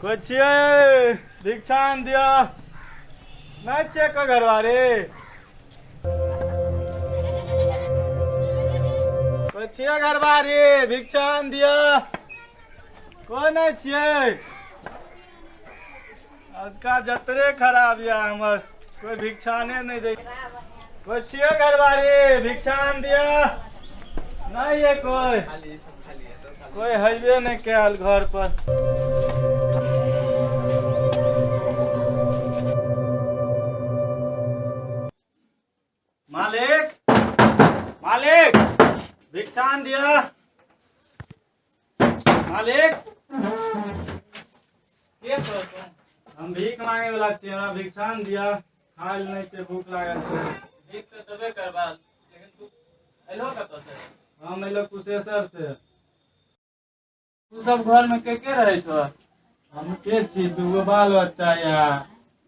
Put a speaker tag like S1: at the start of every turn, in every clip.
S1: कुछ भिक्षा दिया नहीं चेक घरवारे कुछ घरवारे भिक्षा दिया कोई नहीं छे उसका जतरे खराब या हमर कोई भिक्षाने नहीं दे कुछ घरवारे भिक्षा दिया नहीं है कोई हजबे नहीं कैल घर पर। मालिक मालिक भिक्षान दिया मालिक हम भीख मांगे वाला छी हमरा भिक्षान दिया खाइल नहीं से भूख लागल छै।
S2: भीख तो देबे करबा लेकिन तू एलो कत से?
S1: हम एलो कुशेश्वर से।
S2: तू सब घर में के रहे छ?
S1: हम के छी दूगो बाल बच्चा या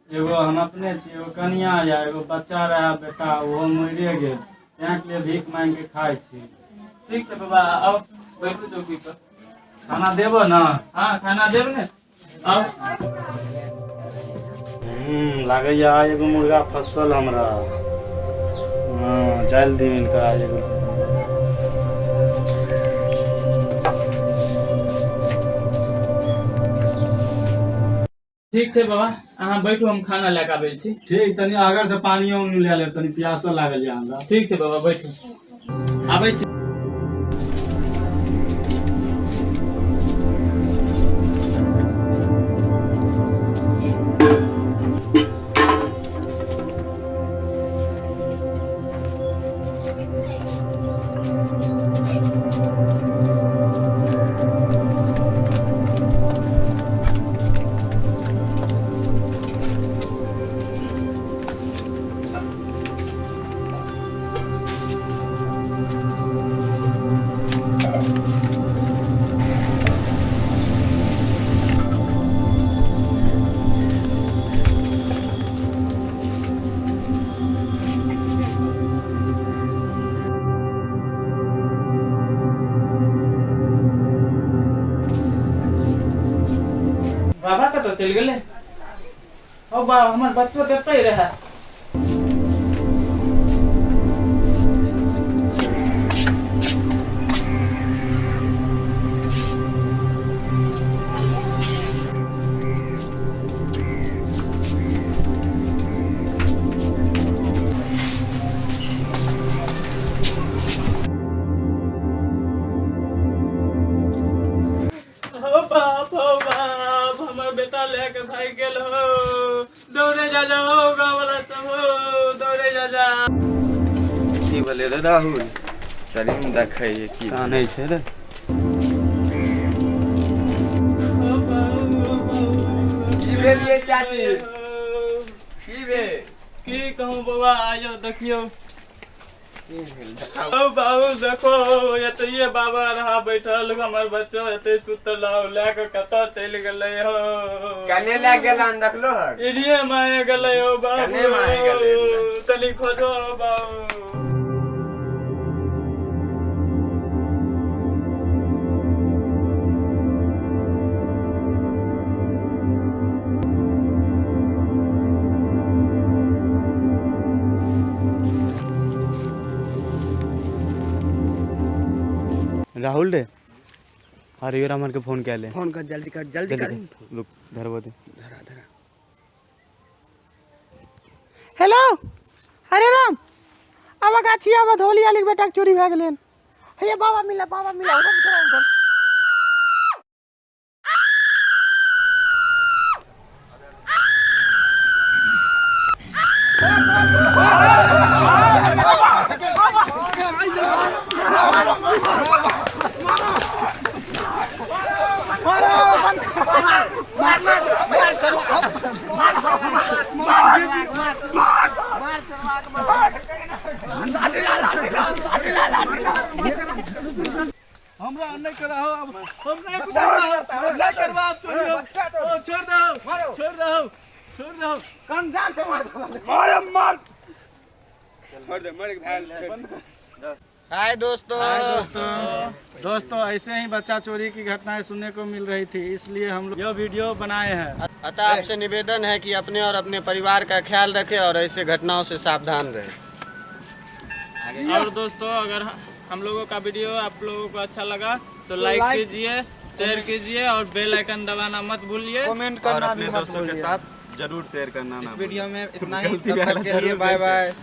S1: एगो हम अपने छी एगो कन्या या एगो बच्चा रहा बेटा वो मरे गेल यहाँ के लिए भीख मांग के खाए छी।
S2: ठीक है बाबा आओ बैठो चौकी पर।
S1: खाना देबो ना?
S2: हाँ खाना देब ने आओ।
S1: लागैया एगो मुर्गा फंसल हमरा। हाँ जाल दी इनका एगो।
S2: ठीक है बाबा अहाँ बैठो हम खाना लेके आबै छी।
S1: ठीक तनी आगर से पानियो ले ले तनी प्यासो लागल या हमरा।
S2: ठीक है बाबा बैठो आबै छी। बाबा का तो चल गए और बा हमारे बच्चों देखते ही रहा। बेटा लेके भाई गेल हो दौड़े जा हो गाँव वाला सब हो दौड़े जा।
S3: की बोले रे राहुल चली हम देखे की
S1: कानै छै रे।
S3: की भेलिए चाची की भे
S2: की कहूँ बाबा आयो देखियो। ओ बाबू देखो ये बाबा रहा बैठल हमार बच्चो एते सुतल लेके कतौ चल गेलै हो।
S3: कने ले गेलन देखलो ह
S2: इडिये माए गेलै हो बाबू।
S3: कने माए गेलै
S2: तनी खोजो बाबू।
S1: राहुल रे अरे यो रामन के फोन कैले
S3: फोन कर जल्दी कर
S1: रुक धरबो दे।
S3: धरा
S4: हेलो हरे राम आवा गाछी आवा धोली आली बेटा के चोरी भए गेलै। हे बाबा मिला उधर करा उधर।
S1: हमरा नहीं करा हो अब हम नहीं नहीं करवा छोड़ दो
S3: मार दे मर भाई
S5: हाय दोस्तों।
S1: दोस्तों ऐसे ही बच्चा चोरी की घटनाएं सुनने को मिल रही थी, इसलिए हम लोग यह वीडियो बनाए हैं।
S5: अतः आपसे निवेदन है कि अपने और अपने परिवार का ख्याल रखें और ऐसे घटनाओं से सावधान रहें।
S2: और दोस्तों अगर हम लोगों का वीडियो आप लोगों को अच्छा लगा तो लाइक कीजिए, शेयर कीजिए और बेल आइकन दबाना मत भूलिए।
S1: कमेंट
S3: और
S1: करना
S3: अपने
S1: भी मत
S3: दोस्तों के
S1: भूलिए।
S3: साथ जरूर शेयर करना ना
S5: वीडियो में इतना ही, तब तक के लिए बाय बाय।